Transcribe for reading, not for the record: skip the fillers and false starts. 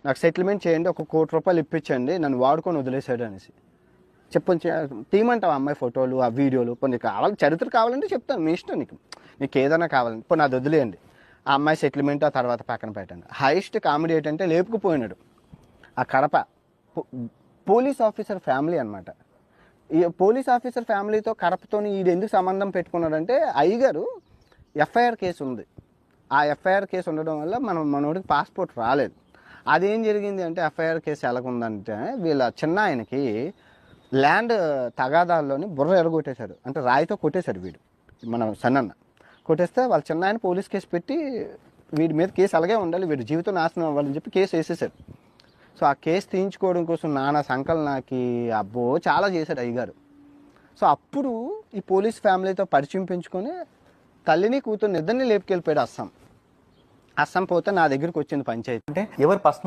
నాకు సెటిల్మెంట్ చేయండి, ఒక ₹1,00,00,000 ఇప్పించండి, నన్ను వాడుకొని వదిలేశాడు అనేసి చెప్పొచ్చు. తీయమంటావు ఆ అమ్మాయి ఫోటోలు, ఆ వీడియోలు, కొన్ని కావాలి, చరిత్ర కావాలంటే చెప్తాను, మీ ఇష్టం. నీకు ఏదైనా కావాలంటే ఇప్పుడు నాది వదిలేయండి. ఆ అమ్మాయి సెటిల్మెంట్ ఆ తర్వాత పక్కన పెట్టండి. హైయెస్ట్ కామెడీ ఏంటంటే లేపుకుపోయినాడు ఆ కడప పోలీస్ ఆఫీసర్ ఫ్యామిలీ అనమాట. ఈ పోలీస్ ఆఫీసర్ ఫ్యామిలీతో కడపతోని ఈడు ఎందుకు సంబంధం పెట్టుకున్నాడంటే, అయ్యగారు ఎఫ్ఐఆర్ కేసు ఉంది. ఆ ఎఫ్ఐఆర్ కేసు ఉండడం వల్ల మనోడికి పాస్పోర్ట్ రాలేదు. అదేం జరిగింది అంటే, ఎఫ్ఐఆర్ కేసు ఎలాగుందంటే, వీళ్ళ చిన్న ఆయనకి ల్యాండ్ తగాదాల్లోని బుర్ర ఎరగొట్టేశాడు. అంటే రాయితో కొట్టేశాడు వీడు, మన సన్నన్న కొట్టేస్తే వాళ్ళ చిన్న ఆయన పోలీస్ కేసు పెట్టి వీడి మీద కేసు అలాగే ఉండాలి, వీడి జీవితం నాశనం అవ్వాలని చెప్పి కేసు వేసేసాడు. సో ఆ కేసు తీయించుకోవడం కోసం నానా సంకలనాకి అబ్బో చాలా చేశాడు అయ్యగారు. సో అప్పుడు ఈ పోలీస్ ఫ్యామిలీతో పరిచయం పెంచుకొని తల్లిని కూతుర్ని ఇద్దరిని లేపుకెళ్ళిపోయాడు అస్సాం. పోతే నా దగ్గరికి వచ్చింది పంచాయతీ. అంటే ఎవరు పర్సనల్